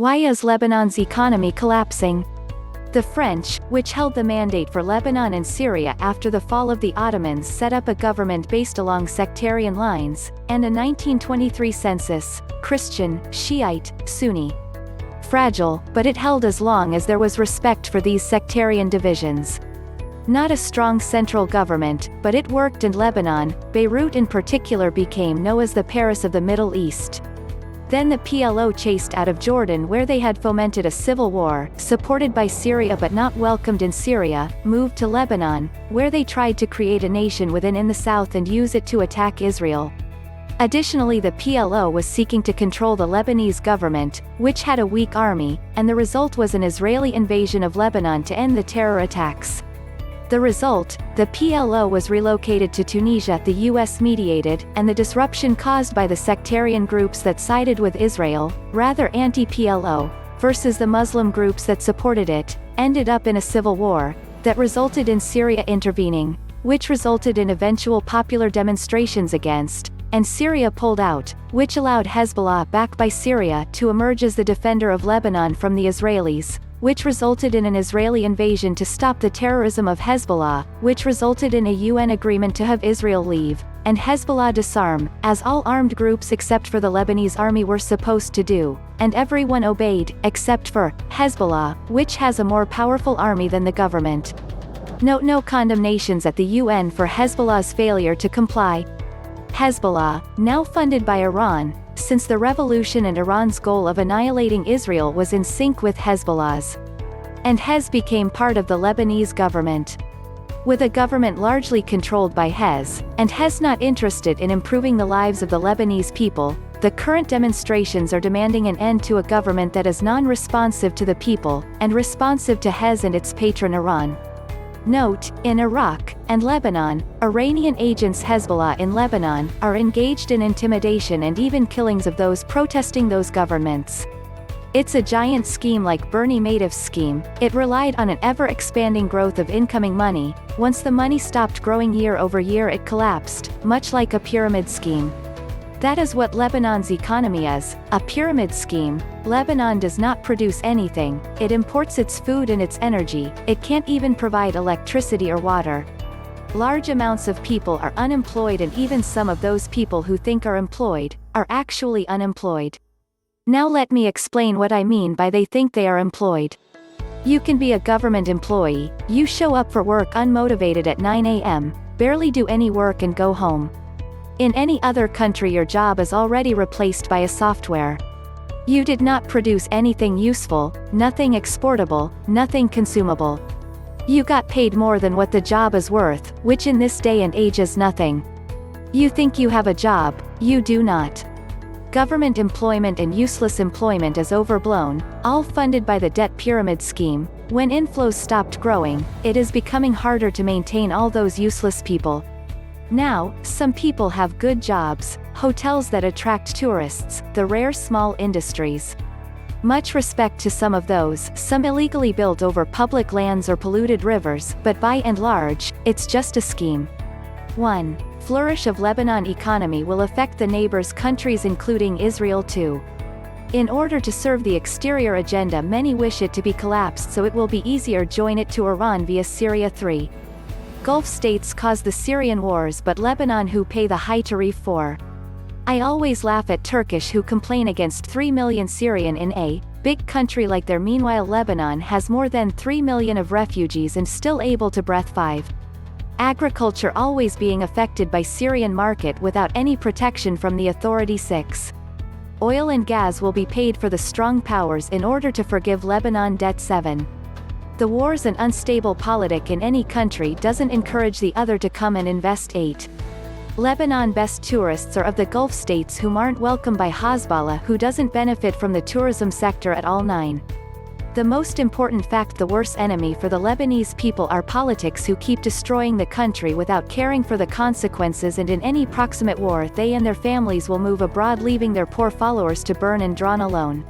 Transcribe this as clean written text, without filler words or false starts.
Why is Lebanon's economy collapsing? The French, which held the mandate for Lebanon and Syria after the fall of the Ottomans, set up a government based along sectarian lines, and a 1923 census, Christian, Shiite, Sunni. Fragile, but it held as long as there was respect for these sectarian divisions. Not a strong central government, but it worked, and Lebanon, Beirut in particular, became known as the Paris of the Middle East. Then the PLO chased out of Jordan, where they had fomented a civil war, supported by Syria but not welcomed in Syria, moved to Lebanon, where they tried to create a nation within in the south and use it to attack Israel. Additionally, the PLO was seeking to control the Lebanese government, which had a weak army, and the result was an Israeli invasion of Lebanon to end the terror attacks. The result, the PLO was relocated to Tunisia. The US mediated, and the disruption caused by the sectarian groups that sided with Israel, rather anti-PLO, versus the Muslim groups that supported it, ended up in a civil war, that resulted in Syria intervening, which resulted in eventual popular demonstrations against, and Syria pulled out, which allowed Hezbollah, backed by Syria, to emerge as the defender of Lebanon from the Israelis, which resulted in an Israeli invasion to stop the terrorism of Hezbollah, which resulted in a UN agreement to have Israel leave, and Hezbollah disarm, as all armed groups except for the Lebanese army were supposed to do, and everyone obeyed, except for Hezbollah, which has a more powerful army than the government. Note no condemnations at the UN for Hezbollah's failure to comply. Hezbollah, now funded by Iran, since the revolution, and Iran's goal of annihilating Israel was in sync with Hezbollah's. And Hez became part of the Lebanese government. With a government largely controlled by Hez, and Hez not interested in improving the lives of the Lebanese people, the current demonstrations are demanding an end to a government that is non-responsive to the people, and responsive to Hez and its patron Iran. Note, in Iraq and Lebanon, Iranian agents Hezbollah in Lebanon are engaged in intimidation and even killings of those protesting those governments. It's a giant scheme like Bernie Madoff's scheme. It relied on an ever-expanding growth of incoming money. Once the money stopped growing year over year, it collapsed, much like a pyramid scheme. That is what Lebanon's economy is, a pyramid scheme. Lebanon does not produce anything, it imports its food and its energy, it can't even provide electricity or water. Large amounts of people are unemployed, and even some of those people who think are employed, are actually unemployed. Now let me explain what I mean by they think they are employed. You can be a government employee, you show up for work unmotivated at 9 a.m., barely do any work and go home. In any other country your job is already replaced by a software. You did not produce anything useful, nothing exportable, nothing consumable. You got paid more than what the job is worth, which in this day and age is nothing. You think you have a job, you do not. Government employment and useless employment is overblown, all funded by the debt pyramid scheme. When inflows stopped growing, it is becoming harder to maintain all those useless people. Now, some people have good jobs, hotels that attract tourists, the rare small industries. Much respect to some of those, some illegally built over public lands or polluted rivers, but by and large, it's just a scheme. 1. Flourish of Lebanon economy will affect the neighbors' countries including Israel too. In order to serve the exterior agenda, many wish it to be collapsed so it will be easier join it to Iran via Syria. 3. Gulf states cause the Syrian wars, but Lebanon who pay the high tariff for. I always laugh at Turkish who complain against 3 million Syrian in a big country like their. Meanwhile Lebanon has more than 3 million of refugees and still able to breathe. 5. Agriculture always being affected by Syrian market without any protection from the authority. 6. Oil and gas will be paid for the strong powers in order to forgive Lebanon debt. 7. The wars and unstable politic in any country doesn't encourage the other to come and invest. 8. Lebanon best tourists are of the Gulf states whom aren't welcomed by Hezbollah, who doesn't benefit from the tourism sector at all. 9. The most important fact: the worst enemy for the Lebanese people are politics who keep destroying the country without caring for the consequences, and in any proximate war they and their families will move abroad, leaving their poor followers to burn and drown alone.